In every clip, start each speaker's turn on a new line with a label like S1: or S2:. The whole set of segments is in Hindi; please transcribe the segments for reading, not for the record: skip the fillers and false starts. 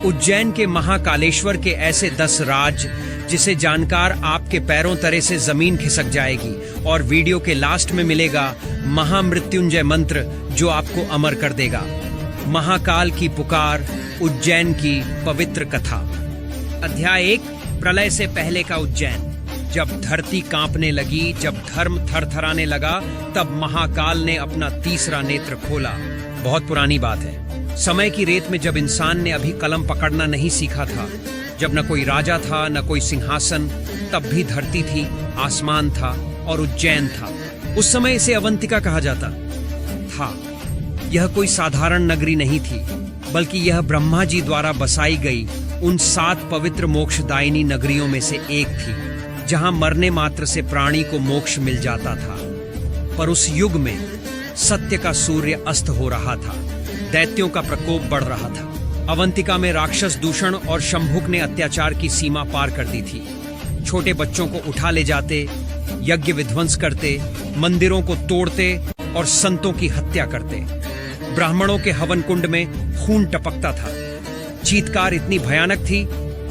S1: उज्जैन के महाकालेश्वर के ऐसे 10 राज जिसे जानकर आपके पैरों तले से जमीन खिसक जाएगी, और वीडियो के लास्ट में मिलेगा महामृत्युंजय मंत्र जो आपको अमर कर देगा। महाकाल की पुकार, उज्जैन की पवित्र कथा। अध्याय 1, प्रलय से पहले का उज्जैन। जब धरती कांपने लगी, जब धर्म थरथराने लगा, तब महाकाल ने अपना तीसरा नेत्र खोला। बहुत पुरानी बात है। समय की रेत में जब इंसान ने अभी कलम पकड़ना नहीं सीखा था, जब न कोई राजा था न कोई सिंहासन, तब भी धरती थी, आसमान था और उज्जैन था। उस समय इसे अवंतिका कहा जाता था। यह कोई साधारण नगरी नहीं थी, बल्कि यह ब्रह्मा जी द्वारा बसाई गई उन 7 पवित्र मोक्षदायिनी नगरियों में से एक थी, जहां मरने मात्र से प्राणी को मोक्ष मिल जाता था। पर उस युग में सत्य का सूर्य अस्त हो रहा था, दैत्यों का प्रकोप बढ़ रहा था। अवंतिका में राक्षस दूषण और शंभुक ने अत्याचार की सीमा पार कर दी थी। छोटे बच्चों को उठा ले जाते, यज्ञ विध्वंस करते, मंदिरों को तोड़ते और संतों की हत्या करते। ब्राह्मणों के हवन कुंड में खून टपकता था। चीत्कार इतनी भयानक थी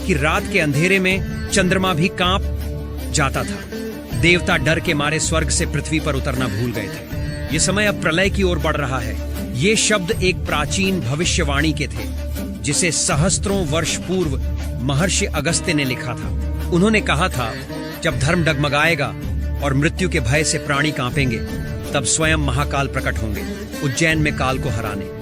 S1: कि रात के अंधेरे में चंद्रमा भी कांप जाता था। देवता डर के मारे स्वर्ग से पृथ्वी पर उतरना भूल गए थे। ये समय अब प्रलय की ओर बढ़ रहा है। ये शब्द एक प्राचीन भविष्यवाणी के थे, जिसे सहस्त्रों वर्ष पूर्व महर्षि अगस्त्य ने लिखा था। उन्होंने कहा था, जब धर्म डगमगाएगा और मृत्यु के भय से प्राणी कांपेंगे, तब स्वयं महाकाल प्रकट होंगे उज्जैन में काल को हराने।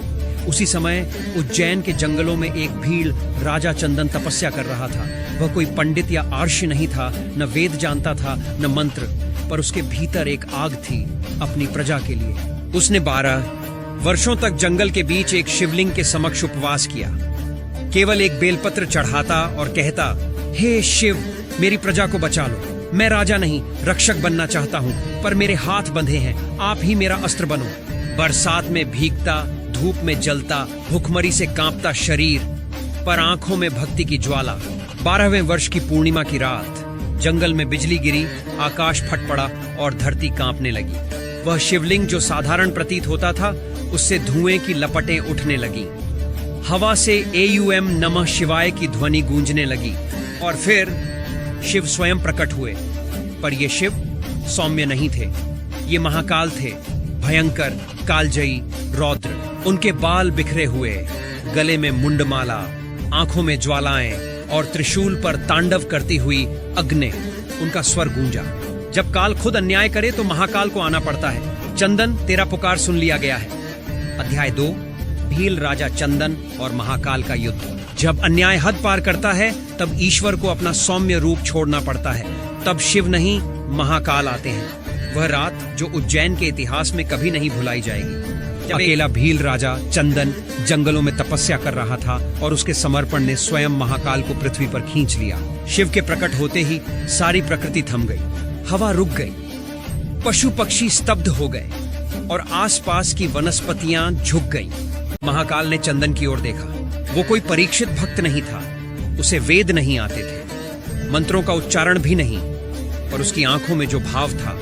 S1: उसी समय उज्जैन के जंगलों में एक भीड़ राजा चंदन तपस्या कर रहा था। वह कोई पंडित या आर्षि नहीं था, न वेद जानता था न मंत्र, पर उसके भीतर एक आग थी अपनी प्रजा के लिए। उसने 12 वर्षों तक जंगल के बीच एक शिवलिंग के समक्ष उपवास किया। केवल एक बेलपत्र चढ़ाता और कहता, हे शिव, मेरी प्रजा को बचा लो। मैं राजा नहीं, रक्षक बनना चाहता हूँ, पर मेरे हाथ बंधे हैं, आप ही मेरा अस्त्र बनो। बरसात में भीगता, धूप में जलता, भूखमरी से कांपता शरीर, पर आंखों में भक्ति की ज्वाला। 12वें वर्ष की पूर्णिमा की रात जंगल में बिजली गिरी, आकाश फट पड़ा और धरती कांपने लगी। वह शिवलिंग जो साधारण प्रतीत होता था, उससे धुएं की लपटें उठने लगी। हवा से एयूएम नमः शिवाय की ध्वनि गूंजने लगी, और फिर शिव स्वयं प्रकट हुए। पर ये शिव सौम्य नहीं थे, ये महाकाल थे, भयंकर, कालजयी, रौद्र। उनके बाल बिखरे हुए, गले में मुंडमाला, आंखों में ज्वालाएं और त्रिशूल पर तांडव करती हुई अग्नि। उनका स्वर गूंजा। जब काल खुद अन्याय करे तो महाकाल को आना पड़ता है। चंदन, तेरा पुकार सुन लिया गया है। अध्याय 2, भील राजा चंदन और महाकाल का युद्ध। जब अन्याय हद पार करता है, तब ईश्वर को अपना सौम्य रूप छोड़ना पड़ता है। तब शिव नहीं, महाकाल आते हैं। वह रात जो उज्जैन के इतिहास में कभी नहीं भुलाई जाएगी। अकेला भील राजा चंदन जंगलों में तपस्या कर रहा था, और उसके समर्पण ने स्वयं महाकाल को पृथ्वी पर खींच लिया। शिव के प्रकट होते ही सारी प्रकृति थम गई, हवा रुक गई, पशु पक्षी स्तब्ध हो गए और आसपास की वनस्पतियां झुक गईं। महाकाल ने चंदन की ओर देखा। वो कोई परीक्षित भक्त नहीं था, उसे वेद नहीं आते थे, मंत्रों का उच्चारण भी नहीं, पर उसकी आंखों में जो भाव था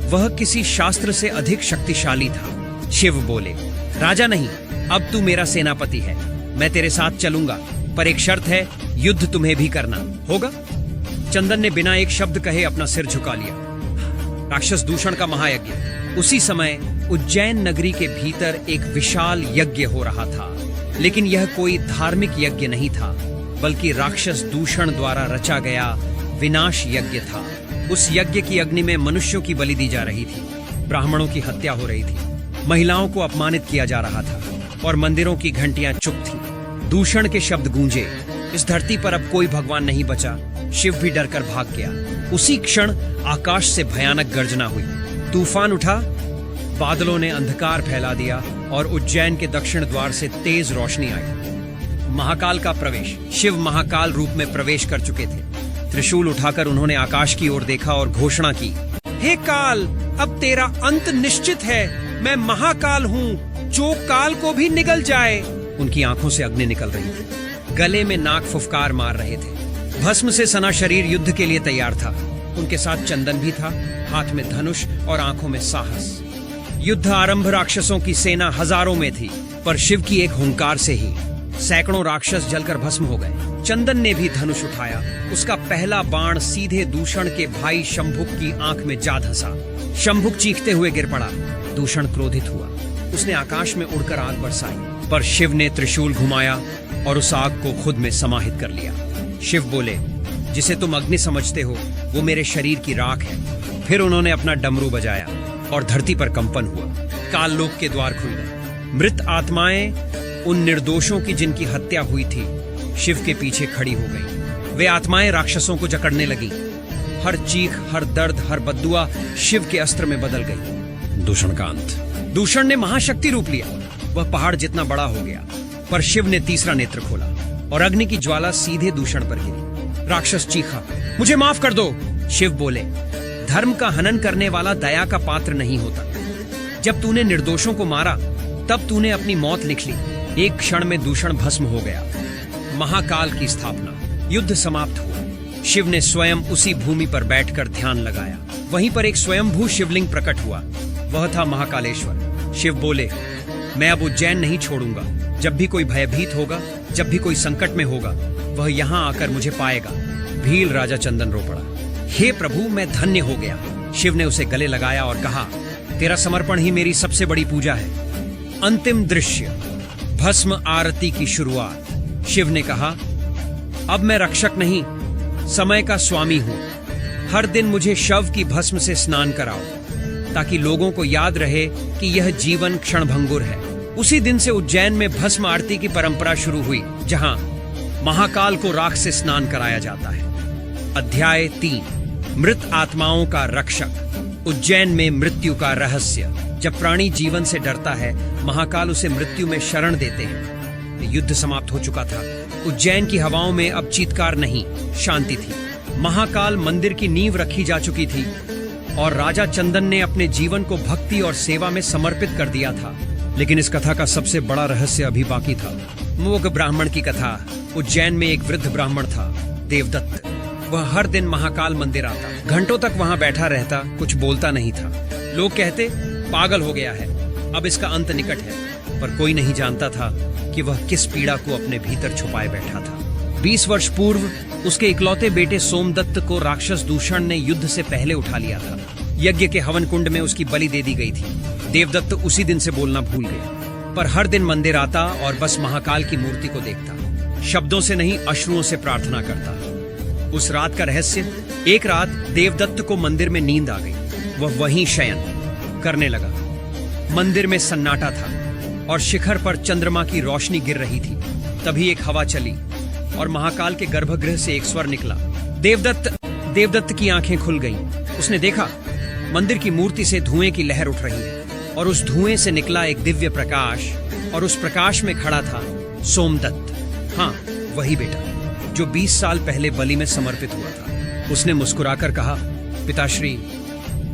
S1: वह किसी शास्त्र से अधिक शक्तिशाली था। शिव बोले, राजा नहीं, अब तू मेरा सेनापति है, मैं तेरे साथ चलूंगा, पर एक शर्त है, युद्ध तुम्हें भी करना होगा। चंदन ने बिना एक शब्द कहे अपना सिर झुका लिया। राक्षस दूषण का महायज्ञ। उसी समय उज्जैन नगरी के भीतर एक विशाल यज्ञ हो रहा था, लेकिन यह कोई धार्मिक यज्ञ नहीं था, बल्कि राक्षस दूषण द्वारा रचा गया विनाश यज्ञ था। उस यज्ञ की अग्नि में मनुष्यों की बलि दी जा रही थी, ब्राह्मणों की हत्या हो रही थी, महिलाओं को अपमानित किया जा रहा था, और मंदिरों की घंटियां चुप थीं। दूषण के शब्द गूंजे। इस धरती पर अब कोई भगवान नहीं बचा। शिव भी डरकर भाग गया। उसी क्षण आकाश से भयानक गर्जना हुई, तूफान उठा, बादलों ने अंधकार फैला दिया और उज्जैन के दक्षिण द्वार से तेज रोशनी आई। महाकाल का प्रवेश। शिव महाकाल रूप में प्रवेश कर चुके थे। त्रिशूल उठाकर उन्होंने आकाश की ओर देखा और घोषणा की, हे काल, अब तेरा अंत निश्चित है। मैं महाकाल हूँ, जो काल को भी निगल जाए। उनकी आंखों से अग्नि निकल रही थी, गले में नाक फुफकार मार रहे थे। भस्म से सना शरीर युद्ध के लिए तैयार था। उनके साथ चंदन भी था, हाथ में धनुष और आंखों में साहस। युद्ध आरंभ। राक्षसों की सेना हजारों में थी, पर शिव की एक हुंकार से ही सैकड़ों राक्षस जलकर भस्म हो गए। चंदन ने भी धनुष उठाया। उसका पहला बाण सीधे दूषण के भाई शंभुक की आंख में जा धंसा। शंभुक चीखते हुए गिर पड़ा। दूषण क्रोधित हुआ। उसने आकाश में उड़कर आग बरसाई, पर शिव ने त्रिशूल घुमाया और उस आग को खुद में समाहित कर लिया। शिव बोले, जिसे तुम अग्नि समझते हो वो मेरे शरीर की राख है। फिर उन्होंने अपना डमरू बजाया और धरती पर कंपन हुआ। काल लोक के द्वार खुल गए। मृत आत्माएं उन निर्दोषों की जिनकी हत्या हुई थी शिव के पीछे खड़ी हो गई। वे आत्माएं राक्षसों को जकड़ने लगी। हर चीख, हर दर्द, हर बद्दुआ शिव के अस्त्र में बदल गई। दूषण का अंत। दूषण ने महाशक्ति रूप लिया। वह पहाड़ जितना बड़ा हो गया। पर शिव ने तीसरा नेत्र खोला और अग्नि की ज्वाला सीधे दूषण पर गिरी। राक्षस चीखा, मुझे माफ कर दो। शिव बोले, धर्म का हनन करने वाला दया का पात्र नहीं होता। जब तूने निर्दोषों को मारा तब तूने अपनी मौत लिख ली। एक क्षण में दूषण भस्म हो गया। महाकाल की स्थापना। युद्ध समाप्त हुआ। शिव ने स्वयं उसी भूमि पर बैठकर ध्यान लगाया। वहीं पर एक स्वयंभू शिवलिंग प्रकट हुआ। वह था महाकालेश्वर। शिव बोले, मैं अब उज्जैन नहीं छोड़ूंगा। जब भी कोई भयभीत होगा, जब भी कोई संकट में होगा, वह यहाँ आकर मुझे पाएगा। भील राजा चंदन रो पड़ा। हे प्रभु, मैं धन्य हो गया। शिव ने उसे गले लगाया और कहा, तेरा समर्पण ही मेरी सबसे बड़ी पूजा है। अंतिम दृश्य, भस्म आरती की शुरुआत। शिव ने कहा, अब मैं रक्षक नहीं, समय का स्वामी हूं। हर दिन मुझे शव की भस्म से स्नान कराओ, ताकि लोगों को याद रहे कि यह जीवन क्षणभंगुर है। उसी दिन से उज्जैन में भस्म आरती की परंपरा शुरू हुई, जहां महाकाल को राख से स्नान कराया जाता है। अध्याय 3, मृत आत्माओं का रक्षक। उज्जैन में मृत्यु का रहस्य। जब प्राणी जीवन से डरता है, महाकाल उसे मृत्यु में शरण देते हैं। युद्ध समाप्त हो चुका था। उज्जैन की हवाओं में अब चीत्कार नहीं, शांति थी। महाकाल मंदिर की नींव रखी जा चुकी थी और राजा चंदन ने अपने जीवन को भक्ति और सेवा में समर्पित कर दिया था। लेकिन इस कथा का सबसे बड़ा रहस्य अभी बाकी था। मूक ब्राह्मण की कथा। उज्जैन में एक वृद्ध ब्राह्मण था, देवदत्त। वह हर दिन महाकाल मंदिर आता, घंटों तक वहां बैठा रहता, कुछ बोलता नहीं था। लोग कहते, पागल हो गया है, अब इसका अंत निकट है। पर कोई नहीं जानता था कि वह किस पीड़ा को अपने भीतर छुपाए बैठा था। 20 वर्ष पूर्व उसके इकलौते बेटे सोमदत्त को राक्षस दूषण ने युद्ध से पहले उठा लिया था। यज्ञ के हवन कुंड में उसकी बलि दे दी गई थी। देवदत्त उसी दिन से बोलना भूल गया, पर हर दिन मंदिर आता और बस महाकाल की मूर्ति को देखता। शब्दों से नहीं, अश्रुओं से प्रार्थना करता। उस रात का रहस्य। एक रात देवदत्त को मंदिर में नींद आ गई। वह वहीं शयन करने लगा। मंदिर में सन्नाटा था और शिखर पर चंद्रमा की रोशनी गिर रही थी। तभी एक हवा चली और महाकाल के गर्भगृह से एक स्वर निकला। देवदत्त की आंखें खुल गईं। उसने देखा, मंदिर की मूर्ति से धुएं की लहर उठ रही है और उस धुएं से निकला एक दिव्य प्रकाश, और उस प्रकाश में खड़ा था सोमदत्त। हाँ, वही बेटा जो 20 साल पहले बलि में समर्पित हुआ था। उसने मुस्कुराकर कहा, पिताश्री,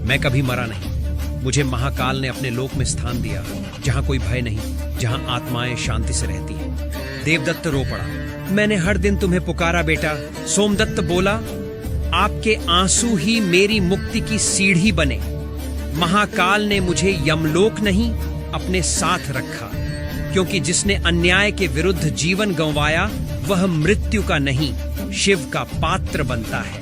S1: मैं कभी मरा नहीं। मुझे महाकाल ने अपने लोक में स्थान दिया, जहां कोई भय नहीं, जहां आत्माएं शांति से रहती हैं। देवदत्त रो पड़ा। मैंने हर दिन तुम्हें पुकारा बेटा। सोमदत्त बोला, आपके आंसू ही मेरी मुक्ति की सीढ़ी बने। महाकाल ने मुझे यमलोक नहीं, अपने साथ रखा, क्योंकि जिसने अन्याय के विरुद्ध जीवन गंवाया वह मृत्यु का नहीं, शिव का पात्र बनता है।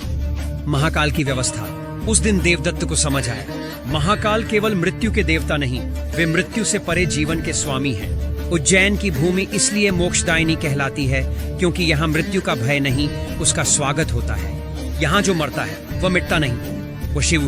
S1: महाकाल की व्यवस्था। उस दिन देवदत्त को समझ आया, महाकाल केवल मृत्यु के देवता नहीं, वे मृत्यु से परे जीवन के स्वामी हैं। उज्जैन की भूमि इसलिए मोक्षदायिनी कहलाती है क्योंकि यहाँ मृत्यु का भय नहीं, उसका स्वागत होता है। यहाँ जो मरता है वह मिटता नहीं, वो शिव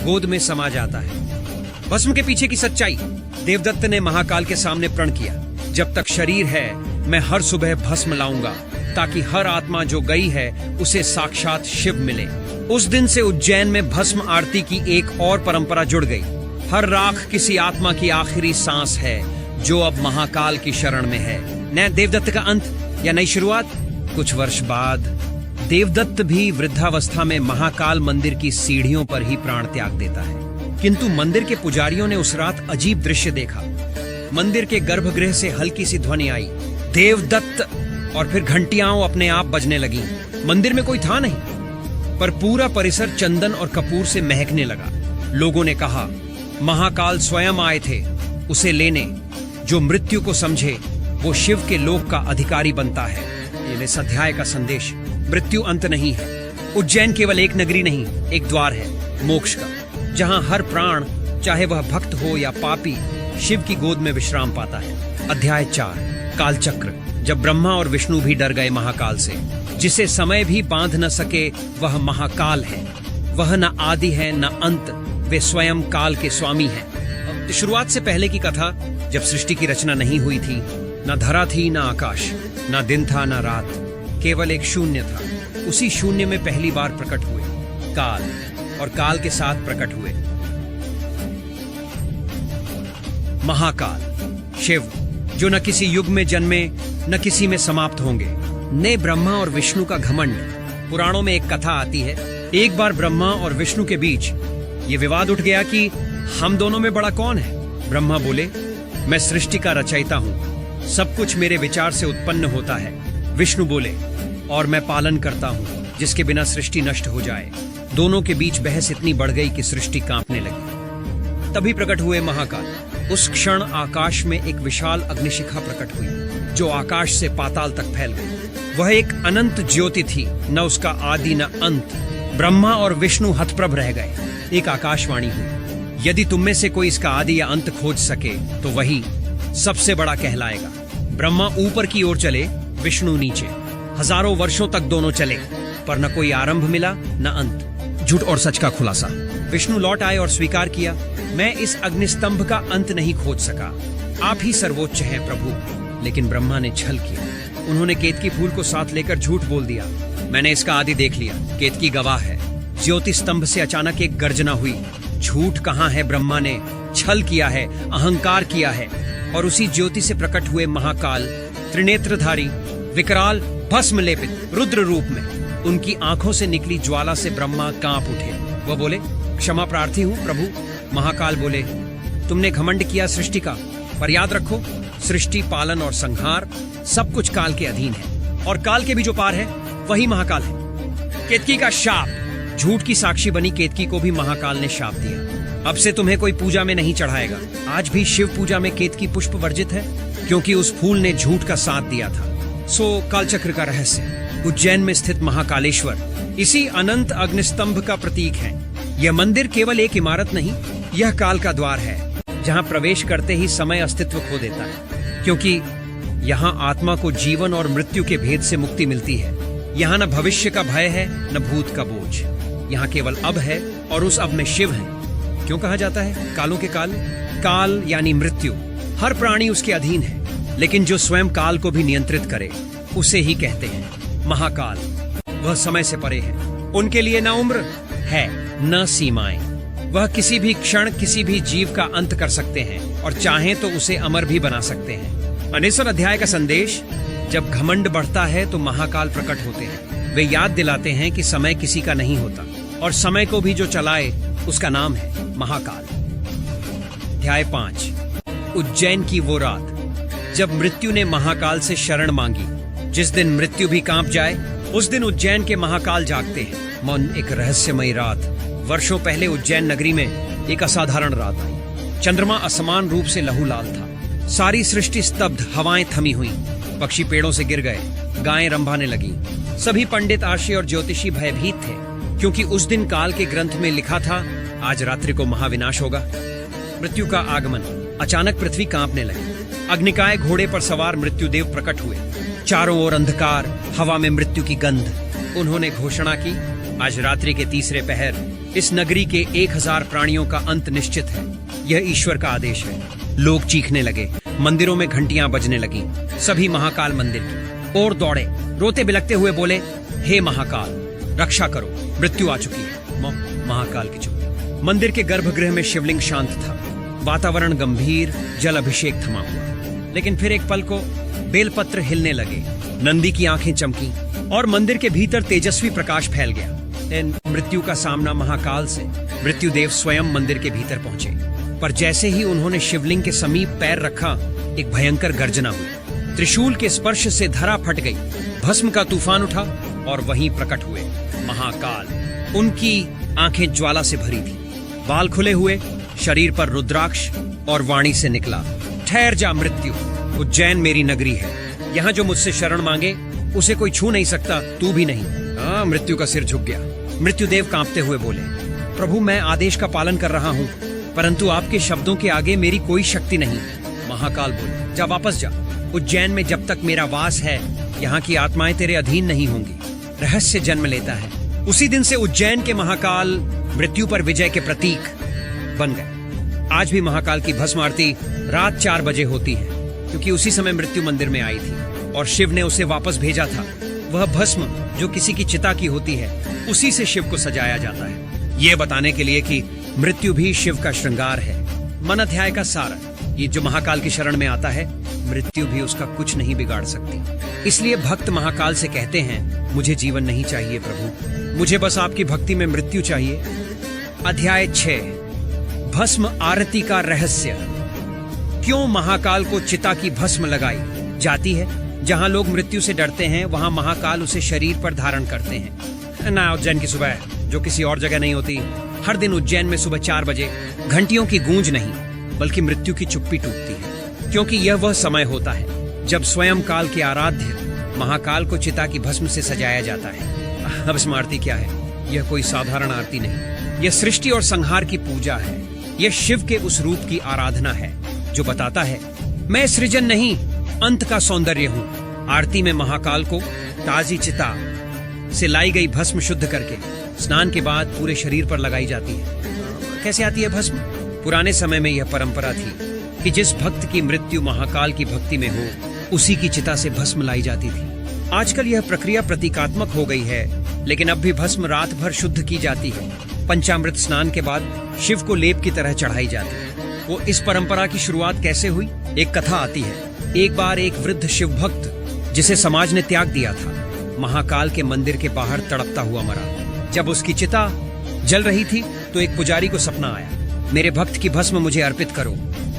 S1: गोद में समा जाता है। भस्म के पीछे की सच्चाई। देवदत्त ने महाकाल के सामने प्रण किया, जब तक शरीर है मैं हर सुबह भस्म लाऊंगा, ताकि हर आत्मा जो गई है उसे साक्षात शिव मिले। उस दिन से उज्जैन में भस्म आरती की एक और परंपरा जुड़ गई। हर राख किसी आत्मा की आखिरी सांस है जो अब महाकाल की शरण में है। नए देवदत्त का अंत या नई शुरुआत। कुछ वर्ष बाद देवदत्त भी वृद्धावस्था में महाकाल मंदिर की सीढ़ियों पर ही प्राण त्याग देता है। किंतु मंदिर के पुजारियों ने उस रात अजीब दृश्य देखा। मंदिर के गर्भगृह से हल्की सी ध्वनि आई, देवदत्त, और फिर घंटियां अपने आप बजने लगी। मंदिर में कोई था नहीं, पर पूरा परिसर चंदन और कपूर से महकने लगा। लोगों ने कहा, महाकाल स्वयं आए थे उसे लेने। जो मृत्यु को समझे वो शिव के लोक का अधिकारी बनता है। ये इस अध्याय का संदेश, मृत्यु अंत नहीं है। उज्जैन केवल एक नगरी नहीं, एक द्वार है मोक्ष का, जहां हर प्राण, चाहे वह भक्त हो या पापी, शिव की गोद में विश्राम पाता है। अध्याय 4, कालचक्र। जब ब्रह्मा और विष्णु भी डर गए महाकाल से, जिसे समय भी बांध न सके, वह महाकाल है। वह न आदि है न अंत, वे स्वयं काल के स्वामी हैं। शुरुआत से पहले की कथा, जब सृष्टि की रचना नहीं हुई थी, न धरा थी न आकाश, न दिन था न रात, केवल एक शून्य था। उसी शून्य में पहली बार प्रकट हुए काल, और काल के साथ प्रकट हुए महाकाल, शिव, जो न किसी युग में जन्मे न किसी में समाप्त होंगे। ने ब्रह्मा और विष्णु का घमंड। पुराणों में एक कथा आती है, एक बार ब्रह्मा और विष्णु के बीच ये विवाद उठ गया कि हम दोनों में बड़ा कौन है। ब्रह्मा बोले, मैं सृष्टि का रचयिता हूं, सब कुछ मेरे विचार से उत्पन्न होता है। विष्णु बोले, और मैं पालन करता हूं, जिसके बिना सृष्टि नष्ट हो जाए। दोनों के बीच बहस इतनी बढ़ गई कि सृष्टि कांपने लगी। तभी प्रकट हुए महाकाल। उस क्षण आकाश में एक विशाल अग्निशिखा प्रकट हुई, जो आकाश से पाताल तक फैल गई। वह एक अनंत ज्योति थी, न उसका आदि न अंत। ब्रह्मा और विष्णु हतप्रभ रह गए। एक आकाशवाणी हुई, यदि तुम में से कोई इसका आदि या अंत खोज सके तो वही सबसे बड़ा कहलाएगा। ब्रह्मा ऊपर की ओर चले, विष्णु नीचे। हजारों वर्षों तक दोनों चले, पर न कोई आरंभ मिला न अंत। झूठ और सच का खुलासा। विष्णु लौट आए और स्वीकार किया, मैं इस अग्निस्तंभ का अंत नहीं खोज सका, आप ही सर्वोच्च हैं प्रभु। लेकिन ब्रह्मा ने छल किया। उन्होंने केतकी फूल को साथ लेकर झूठ बोल दिया, मैंने इसका आदि देख लिया, केतकी गवाह है। ज्योति स्तंभ से अचानक एक गर्जना हुई। झूठ कहाँ है, ब्रह्मा ने छल किया है, अहंकार किया है। और उसी ज्योति से प्रकट हुए महाकाल, त्रिनेत्रधारी, विकराल, भस्म लेपित, रुद्र रूप में। उनकी आंखों से निकली ज्वाला से ब्रह्मा कांप उठे। वह बोले, क्षमा प्रार्थी हूं प्रभु। महाकाल बोले, तुमने घमंड किया सृष्टि का, पर याद रखो, सृष्टि, पालन और संहार सब कुछ काल के अधीन है, और काल के भी जो पार है वही महाकाल है। केतकी का शाप। झूठ की साक्षी बनी केतकी को भी महाकाल ने शाप दिया, अब से तुम्हें कोई पूजा में नहीं चढ़ाएगा। आज भी शिव पूजा में केतकी पुष्प वर्जित है, क्योंकि उस फूल ने झूठ का साथ दिया था। सो कालचक्र का रहस्य। उज्जैन में स्थित महाकालेश्वर इसी अनंत अग्निस्तंभ का प्रतीक है। यह मंदिर केवल एक इमारत नहीं, यह काल का द्वार है, जहां प्रवेश करते ही समय अस्तित्व खो देता है, क्योंकि यहाँ आत्मा को जीवन और मृत्यु के भेद से मुक्ति मिलती है। यहाँ न भविष्य का भय है न भूत का बोझ, यहाँ केवल अब है, और उस अब में शिव है। क्यों कहा जाता है कालों के काल? काल यानी मृत्यु। हर प्राणी उसके अधीन है, लेकिन जो स्वयं काल को भी नियंत्रित करे, उसे ही कहते हैं महाकाल। वह समय से परे है, उनके लिए न उम्र है न सीमाएं। वह किसी भी क्षण किसी भी जीव का अंत कर सकते हैं, और चाहें तो उसे अमर भी बना सकते हैं। 19वें अध्याय का संदेश, जब घमंड बढ़ता है तो महाकाल प्रकट होते हैं। वे याद दिलाते हैं कि समय किसी का नहीं होता, और समय को भी जो चलाए उसका नाम है महाकाल। अध्याय 5, उज्जैन की वो रात जब मृत्यु ने महाकाल से शरण मांगी। जिस दिन मृत्यु भी कांप जाए, उस दिन उज्जैन के महाकाल जागते हैं। मन एक रहस्यमयी रात। वर्षों पहले उज्जैन नगरी में एक असाधारण रात आई। चंद्रमा असमान रूप से लहूलाल था। सारी सृष्टि स्तब्ध, हवाएं थमी हुई, पक्षी पेड़ों से गिर गए, गायें रंभाने लगी। सभी पंडित, आशी और ज्योतिषी भयभीत थे, क्योंकि उस दिन काल के ग्रंथ में लिखा था, आज रात्रि को महाविनाश होगा। मृत्यु का आगमन। अचानक पृथ्वी कांपने लगी। अग्निकाय घोड़े पर सवार मृत्युदेव प्रकट हुए। चारों ओर अंधकार, हवा में मृत्यु की गंध। उन्होंने घोषणा की, आज रात्रि के तीसरे पहर इस नगरी के 1000 प्राणियों का अंत निश्चित है। यह ईश्वर का आदेश है। लोग चीखने लगे, मंदिरों में घंटियां बजने लगी। सभी महाकाल मंदिर की ओर दौड़े, रोते बिलखते हुए बोले, हे महाकाल, रक्षा करो, मृत्यु आ चुकी है। महाकाल की चुप्पी। मंदिर के गर्भगृह में शिवलिंग शांत था। वातावरण गंभीर, जल अभिषेक थमा हुआ। लेकिन फिर एक पल को बेलपत्र हिलने लगे, नंदी की आंखें चमकी, और मंदिर के भीतर तेजस्वी प्रकाश फैल गया। मृत्यु का सामना महाकाल से। मृत्युदेव स्वयं मंदिर के भीतर पहुंचे, पर जैसे ही उन्होंने शिवलिंग के समीप पैर रखा, एक भयंकर गर्जना हुई। त्रिशूल के स्पर्श से धरा फट गई, भस्म का तूफान उठा, और वहीं प्रकट हुए महाकाल। उनकी आंखें ज्वाला से भरी थी, बाल खुले हुए, शरीर पर रुद्राक्ष, और वाणी से निकला, ठहर जा मृत्यु, उज्जैन मेरी नगरी है। यहाँ जो मुझसे शरण मांगे उसे कोई छू नहीं सकता, तू भी नहीं। मृत्यु का सिर झुक गया। मृत्युदेव कांपते हुए बोले, प्रभु मैं आदेश का पालन कर रहा हूँ, परंतु आपके शब्दों के आगे मेरी कोई शक्ति नहीं। महाकाल बोले, जा वापस जा। उज्जैन में जब तक मेरा वास है यहाँ की आत्माएं तेरे अधीन नहीं होंगी। रहस्य जन्म लेता है। उसी दिन से उज्जैन के महाकाल मृत्यु पर विजय के प्रतीक बन गए। आज भी महाकाल की भस्म आरती रात 4 बजे होती है, क्योंकि उसी समय मृत्यु मंदिर में आई थी और शिव ने उसे वापस भेजा था। वह भस्म जो किसी की चिता की होती है, उसी से शिव को सजाया जाता है, ये बताने के लिए कि मृत्यु भी शिव का श्रृंगार है। मन अध्याय का सार, ये जो महाकाल की शरण में आता है, मृत्यु भी उसका कुछ नहीं बिगाड़ सकती। इसलिए भक्त महाकाल से कहते हैं, मुझे जीवन नहीं चाहिए प्रभु, मुझे बस आपकी भक्ति में मृत्यु चाहिए। अध्याय 6, भस्म आरती का रहस्य। क्यों महाकाल को चिता की भस्म लगाई जाती है? जहां लोग मृत्यु से डरते हैं, वहां महाकाल उसे शरीर पर धारण करते हैं। ना उज्जैन की सुबह जो किसी और जगह नहीं होती, हर दिन उज्जैन में सुबह 4 बजे घंटियों की गूंज नहीं, बल्कि मृत्यु की चुप्पी टूटती है, क्योंकि यह वह समय होता है जब स्वयं काल के आराध्य महाकाल को चिता की भस्म से सजाया जाता है। भस्म आरती क्या है? यह कोई साधारण आरती नहीं, यह सृष्टि और संहार की पूजा है। यह शिव के उस रूप की आराधना है जो बताता है, मैं सृजन नहीं, अंत का सौंदर्य हूँ। आरती में महाकाल को ताजी चिता से लाई गई भस्म शुद्ध करके स्नान के बाद पूरे शरीर पर लगाई जाती है। कैसे आती है भस्म? पुराने समय में यह परंपरा थी कि जिस भक्त की मृत्यु महाकाल की भक्ति में हो, उसी की चिता से भस्म लाई जाती थी। आजकल यह प्रक्रिया प्रतीकात्मक हो गई है, लेकिन अब भी भस्म रात भर शुद्ध की जाती है। पंचामृत स्नान के बाद शिव को लेप की तरह चढ़ाई जाती है। वो इस परंपरा की शुरुआत कैसे हुई? एक कथा आती है। एक बार एक वृद्ध शिव भक्त, जिसे समाज ने त्याग दिया था, महाकाल के मंदिर के बाहर तड़पता हुआ मरा। जब उसकी चिता जल रही थी तो एक पुजारी को सपना आया, मेरे भक्त की भस्म मुझे अर्पित करो।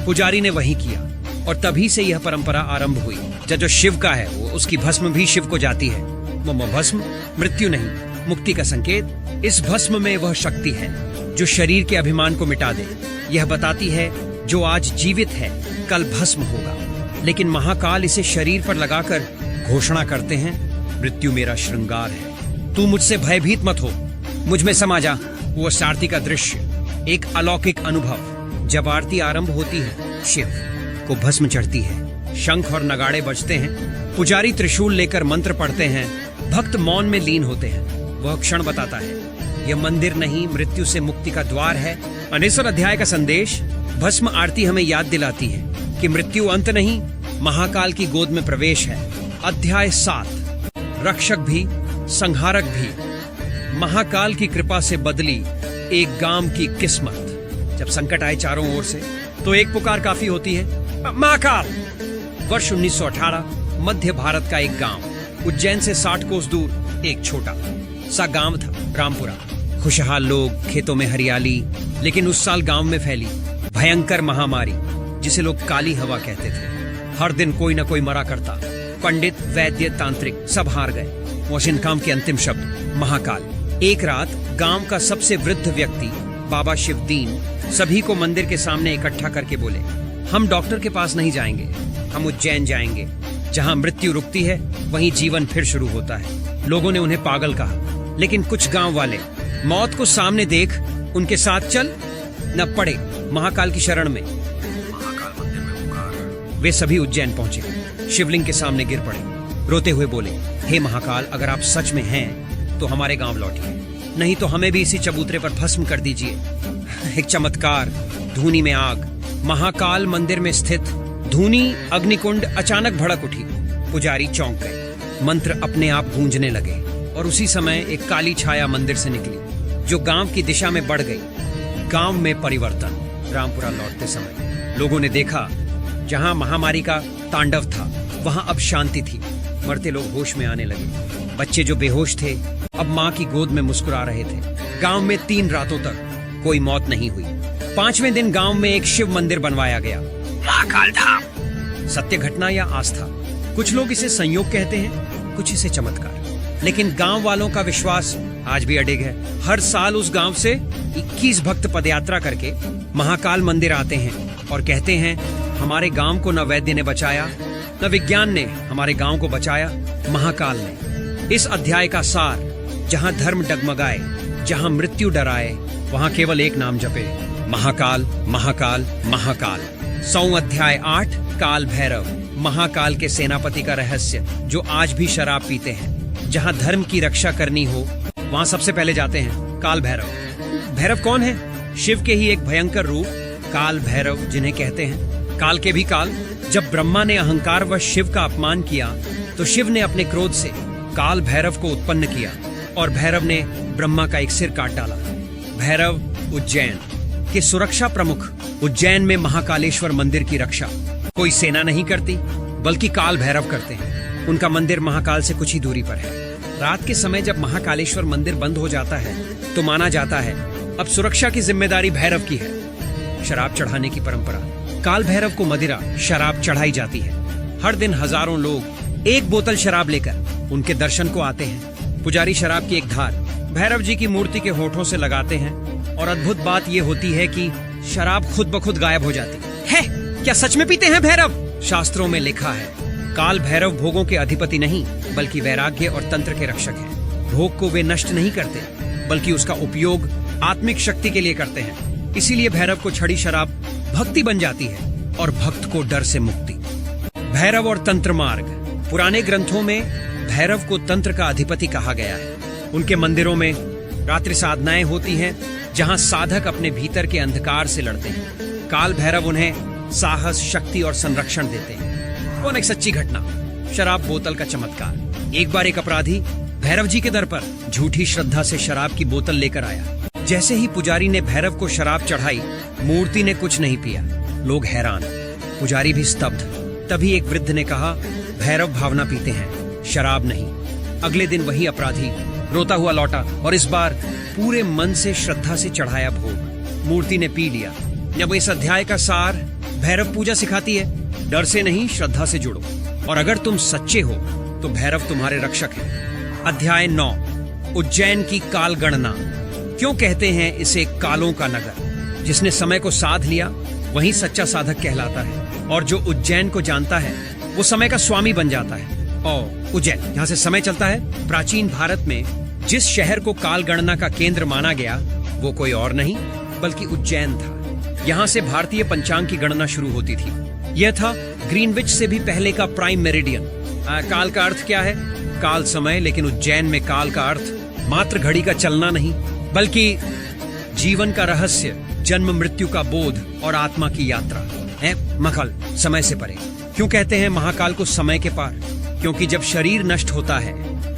S1: पुजारी ने वही किया और तभी से यह परंपरा आरंभ हुई। जो शिव का है, वो उसकी भस्म भी शिव को जाती है। वो भस्म मृत्यु नहीं, मुक्ति का संकेत। इस भस्म में वह शक्ति है जो शरीर के अभिमान को मिटा दे। यह बताती है, जो आज जीवित है कल भस्म होगा। लेकिन महाकाल इसे शरीर पर लगाकर घोषणा करते हैं, मृत्यु मेरा श्रृंगार है, तू मुझसे भयभीत मत हो, मुझ में समा जा। वो आरती का दृश्य, एक अलौकिक अनुभव। जब आरती आरंभ होती है, शिव को भस्म चढ़ती है, शंख और नगाड़े बजते हैं, पुजारी त्रिशूल लेकर मंत्र पढ़ते हैं, भक्त मौन में लीन होते हैं। वह क्षण बताता है, यह मंदिर नहीं, मृत्यु से मुक्ति का द्वार है। 19 अध्याय का संदेश। भस्म आरती हमें याद दिलाती है कि मृत्यु अंत नहीं, महाकाल की गोद में प्रवेश है। अध्याय 7, रक्षक भी संहारक भी। महाकाल की कृपा से बदली एक गांव की किस्मत। जब संकट आए चारों ओर से, तो एक पुकार काफी होती है, महाकाल। वर्ष 1918, मध्य भारत का एक गांव। उज्जैन से 60 कोस दूर एक छोटा सा गांव था, रामपुरा। खुशहाल लोग, खेतों में हरियाली। लेकिन उस साल गांव में फैली भयंकर महामारी, जिसे लोग काली हवा कहते थे। हर दिन कोई न कोई मरा करता। पंडित, वैद्य, तांत्रिक सब हार गए। वॉशिंगटन के अंतिम शब्द, महाकाल। एक रात गांव का सबसे वृद्ध व्यक्ति बाबा शिवदीन सभी को मंदिर के सामने इकट्ठा करके बोले, हम डॉक्टर के पास नहीं जाएंगे, हम उज्जैन जाएंगे। जहां मृत्यु रुकती है, वहीं जीवन फिर शुरू होता है। लोगों ने उन्हें पागल कहा, लेकिन कुछ गांव वाले मौत को सामने देख उनके साथ चल न पड़े महाकाल की शरण में। महाकाल मंदिर में पुकार। वे सभी उज्जैन पहुंचे, शिवलिंग के सामने गिर पड़े, रोते हुए बोले, हे महाकाल, अगर आप सच में हैं तो हमारे गांव लौटिए, नहीं तो हमें भी इसी चबूतरे पर भस्म कर दीजिए। एक चमत्कार, धूनी में आग। महाकाल मंदिर में स्थित धूनी अग्निकुंड अचानक भड़क उठी। पुजारी चौंक गए, मंत्र अपने आप गूंजने लगे और उसी समय एक काली छाया मंदिर से निकली, जो गांव की दिशा में बढ़ गई। गांव में परिवर्तन। रामपुरा लौटते समय लोगों ने देखा, जहां महामारी का तांडव था, वहां अब शांति थी। मरते लोग होश में आने लगे। बच्चे जो बेहोश थे, अब माँ की गोद में मुस्कुरा रहे थे। गांव में 3 रातों तक कोई मौत नहीं हुई। 5वें दिन गांव में एक शिव मंदिर बनवाया गया, महाकाल धाम। सत्य घटना या आस्था? कुछ लोग इसे संयोग कहते हैं, कुछ इसे चमत्कार। लेकिन गांव वालों का विश्वास आज भी अडिग है। हर साल उस गांव से 21 भक्त पदयात्रा करके महाकाल मंदिर आते हैं और कहते हैं, हमारे गांव को न वैद्य ने बचाया, न विज्ञान ने हमारे गांव को बचाया, महाकाल ने। इस अध्याय का सार, जहां धर्म डगमगाए, जहां मृत्यु डराए, वहां केवल एक नाम जपे, महाकाल महाकाल महाकाल। 100 अध्याय 8, काल भैरव, महाकाल के सेनापति का रहस्य, जो आज भी शराब पीते हैं। जहां धर्म की रक्षा करनी हो, वहां सबसे पहले जाते हैं काल भैरव। भैरव कौन है? शिव के ही एक भयंकर रूप, काल भैरव, जिन्हें कहते हैं काल के भी काल। जब ब्रह्मा ने अहंकारवश शिव का अपमान किया, तो शिव ने अपने क्रोध से काल भैरव को उत्पन्न किया और भैरव ने ब्रह्मा का एक सिर काट डाला। भैरव उज्जैन के सुरक्षा प्रमुख। उज्जैन में महाकालेश्वर मंदिर की रक्षा कोई सेना नहीं करती, बल्कि काल भैरव करते हैं। उनका मंदिर महाकाल से कुछ ही दूरी पर है। रात के समय जब महाकालेश्वर मंदिर बंद हो जाता है, तो माना जाता है अब सुरक्षा की जिम्मेदारी भैरव की है। शराब चढ़ाने की परंपरा। काल भैरव को मदिरा, शराब चढ़ाई जाती है। हर दिन हजारों लोग एक बोतल शराब लेकर उनके दर्शन को आते हैं। पुजारी शराब की एक धार भैरव जी की मूर्ति के होठों से लगाते हैं, और अद्भुत बात यह होती है कि शराब खुद ब खुद गायब हो जाती है। क्या सच में पीते हैं भैरव? शास्त्रों में लिखा है, काल भैरव भोगों के अधिपति नहीं, बल्कि वैराग्य और तंत्र के रक्षक हैं। भोग को वे नष्ट नहीं करते, बल्कि उसका उपयोग आत्मिक शक्ति के लिए करते हैं। इसीलिए भैरव को छड़ी शराब भक्ति बन जाती है, और भक्त को डर से मुक्ति। भैरव और तंत्र मार्ग। पुराने ग्रंथों में भैरव को तंत्र का अधिपति कहा गया है। उनके मंदिरों में रात्रि साधनाएं होती हैं, जहां साधक अपने भीतर के अंधकार से लड़ते हैं। काल भैरव उन्हें साहस, शक्ति और संरक्षण देते हैं। कौन एक सच्ची घटना, शराब बोतल का चमत्कार। एक बार एक अपराधी भैरव जी के दर पर झूठी श्रद्धा से शराब की बोतल लेकर आया। जैसे ही पुजारी ने भैरव को शराब चढ़ाई, मूर्ति ने कुछ नहीं पिया। लोग हैरान, पुजारी भी स्तब्ध। तभी एक वृद्ध ने कहा, भैरव भावना पीते हैं, शराब नहीं। अगले दिन वही अपराधी रोता हुआ लौटा, और इस बार पूरे मन से श्रद्धा से चढ़ाया भोग। मूर्ति ने पी लिया। जब इस अध्याय का सार, भैरव पूजा सिखाती है, डर से नहीं, श्रद्धा से जुड़ो, और अगर तुम सच्चे हो तो भैरव तुम्हारे रक्षक हैं। अध्याय 9, उज्जैन की काल गणना। क्यों कहते हैं इसे कालों का नगर? जिसने समय को साध लिया, वही सच्चा साधक कहलाता है, और जो उज्जैन को जानता है, वो समय का स्वामी बन जाता है। और उज्जैन, यहाँ से समय चलता है। प्राचीन भारत में जिस शहर को काल गणना का केंद्र माना गया, वो कोई और नहीं बल्कि उज्जैन था। यहाँ से भारतीय पंचांग की गणना शुरू होती थी। यह था ग्रीनविच से भी पहले का प्राइम मेरिडियन। काल का अर्थ क्या है? काल समय। लेकिन उज्जैन में काल का अर्थ मात्र घड़ी का चलना नहीं, बल्कि जीवन का रहस्य, जन्म मृत्यु का बोध और आत्मा की यात्रा है। महाकाल समय से परे। क्यों कहते हैं महाकाल को समय के पार? क्योंकि जब शरीर नष्ट होता है,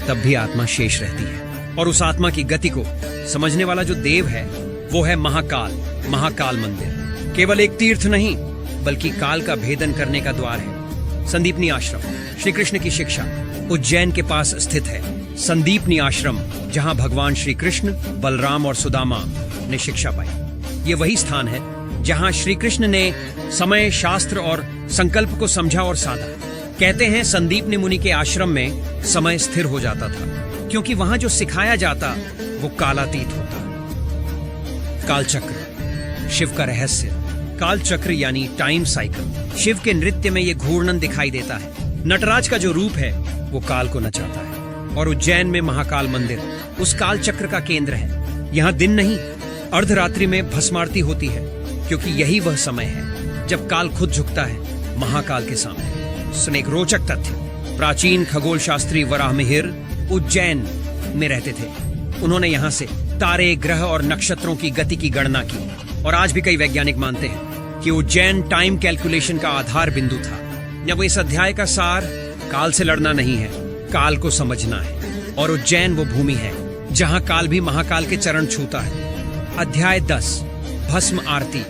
S1: तब भी आत्मा शेष रहती है, और उस आत्मा की गति को समझने वाला जो देव है, वो है महाकाल। महाकाल मंदिर केवल एक तीर्थ नहीं, बल्कि काल का भेदन करने का द्वार है। संदीपनी आश्रम, श्री कृष्ण की शिक्षा, उज्जैन के पास स्थित है। संदीपनी आश्रम, जहां भगवान श्री कृष्ण, बलराम और सुदामा ने शिक्षा पाई। ये वही स्थान है जहां श्री कृष्ण ने समय, शास्त्र और संकल्प को समझा और साधा। कहते हैं संदीपनी मुनि के आश्रम में समय स्थिर हो जाता था, क्योंकि वहां जो सिखाया जाता वो कालातीत होता। कालचक्र, शिव का रहस्य। कालचक्र यानी टाइम साइकिल। शिव के नृत्य में ये घूर्णन दिखाई देता है। नटराज का जो रूप है, वो काल को नचाता है, और उज्जैन में महाकाल मंदिर उस कालचक्र का केंद्र है। यहाँ दिन नहीं, अर्धरात्रि में भस्मारती होती है, क्योंकि यही वह समय है जब काल खुद झुकता है महाकाल के सामने। सुन एक रोचक तथ्य। प्राचीन खगोल शास्त्री वराहमिहिर उज्जैन में रहते थे। उन्होंने यहाँ से तारे, ग्रह और नक्षत्रों की गति की गणना की, और आज भी कई वैज्ञानिक मानते हैं कि उज्जैन टाइम कैलकुलेशन का आधार बिंदु था। जब इस अध्याय का सार, काल से लड़ना नहीं है, काल को समझना है, और उज्जैन वो भूमि है जहां काल भी महाकाल के चरण छूता है। अध्याय 10, भस्म आरती।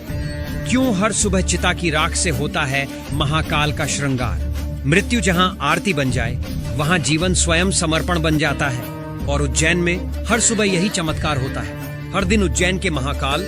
S1: क्यों हर सुबह चिता की राख से होता है महाकाल का श्रृंगार? मृत्यु जहां आरती बन जाए, वहां जीवन स्वयं समर्पण बन जाता है, और उज्जैन में हर सुबह यही चमत्कार होता है। हर दिन उज्जैन के महाकाल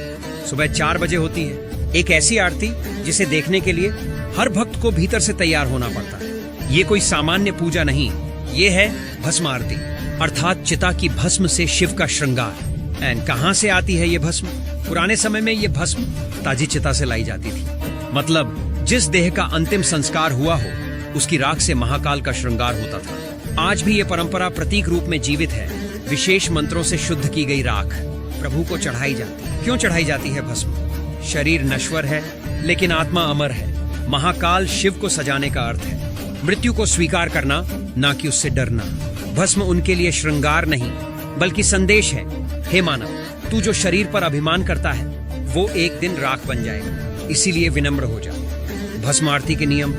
S1: सुबह 4 बजे होती है। एक ऐसी आरती जिसे देखने के लिए हर भक्त को भीतर से तैयार होना पड़ता है। ये कोई सामान्य पूजा नहीं, ये है भस्म आरती, अर्थात चिता की भस्म से शिव का श्रृंगार। एंड कहां से आती है ये भस्म? पुराने समय में ये भस्म ताजी चिता से लाई जाती थी। मतलब जिस देह का अंतिम संस्कार हुआ हो, उसकी राख से महाकाल का श्रृंगार होता था। आज भी ये परंपरा प्रतीक रूप में जीवित है। विशेष मंत्रों से शुद्ध की गई राख प्रभु को चढ़ाई जाती है। क्यों चढ़ाई जाती है भस्म? शरीर नश्वर है लेकिन आत्मा अमर है। महाकाल शिव को सजाने का अर्थ है मृत्यु को स्वीकार करना, ना कि उससे डरना। भस्म उनके लिए श्रृंगार नहीं बल्कि संदेश है। हे मानव, तू जो शरीर पर अभिमान करता है वो एक दिन राख बन जाएगा, इसीलिए विनम्र हो जा। भस्म आरती के नियम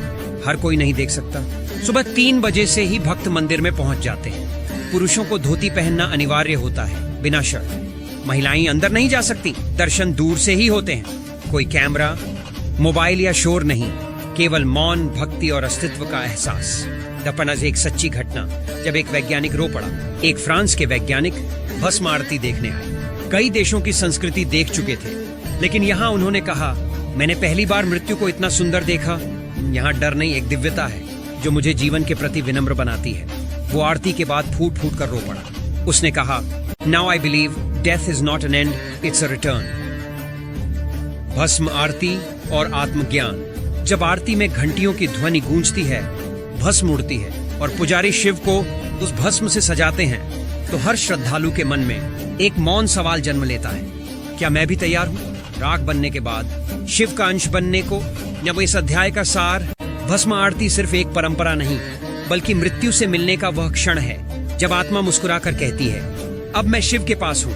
S1: हर कोई नहीं देख सकता। सुबह 3 बजे से ही भक्त मंदिर में पहुंच जाते हैं। पुरुषों को धोती पहनना अनिवार्य होता है बिना शर्त। महिलाएं अंदर नहीं जा सकती, दर्शन दूर से ही होते हैं। कोई कैमरा, मोबाइल या शोर नहीं, केवल मौन, भक्ति और अस्तित्व का एहसास। दपनज एक सच्ची घटना, जब एक वैज्ञानिक रो पड़ा। एक फ्रांस के वैज्ञानिक भस्म आरती देखने आए। कई देशों की संस्कृति देख चुके थे, लेकिन यहाँ उन्होंने कहा, मैंने पहली बार मृत्यु को इतना सुंदर देखा। यहाँ डर नहीं, एक दिव्यता है जो मुझे जीवन के प्रति विनम्र बनाती है। वो आरती के बाद फूट फूट कर रो पड़ा। उसने कहा, now I believe death is not an and, it's a return. भस्म आरती और आत्मज्ञान। जब आरती में घंटियों की ध्वनि गूंजती है, भस्म उड़ती है और पुजारी शिव को उस भस्म से सजाते हैं, तो हर श्रद्धालु के मन में एक मौन सवाल जन्म लेता है, क्या मैं भी तैयार हूँ राख बनने के बाद शिव का अंश बनने को? जब इस अध्याय का सार, भस्म आरती सिर्फ एक परंपरा नहीं बल्कि मृत्यु से मिलने का वह क्षण है जब आत्मा मुस्कुराकर कहती है, अब मैं शिव के पास हूँ।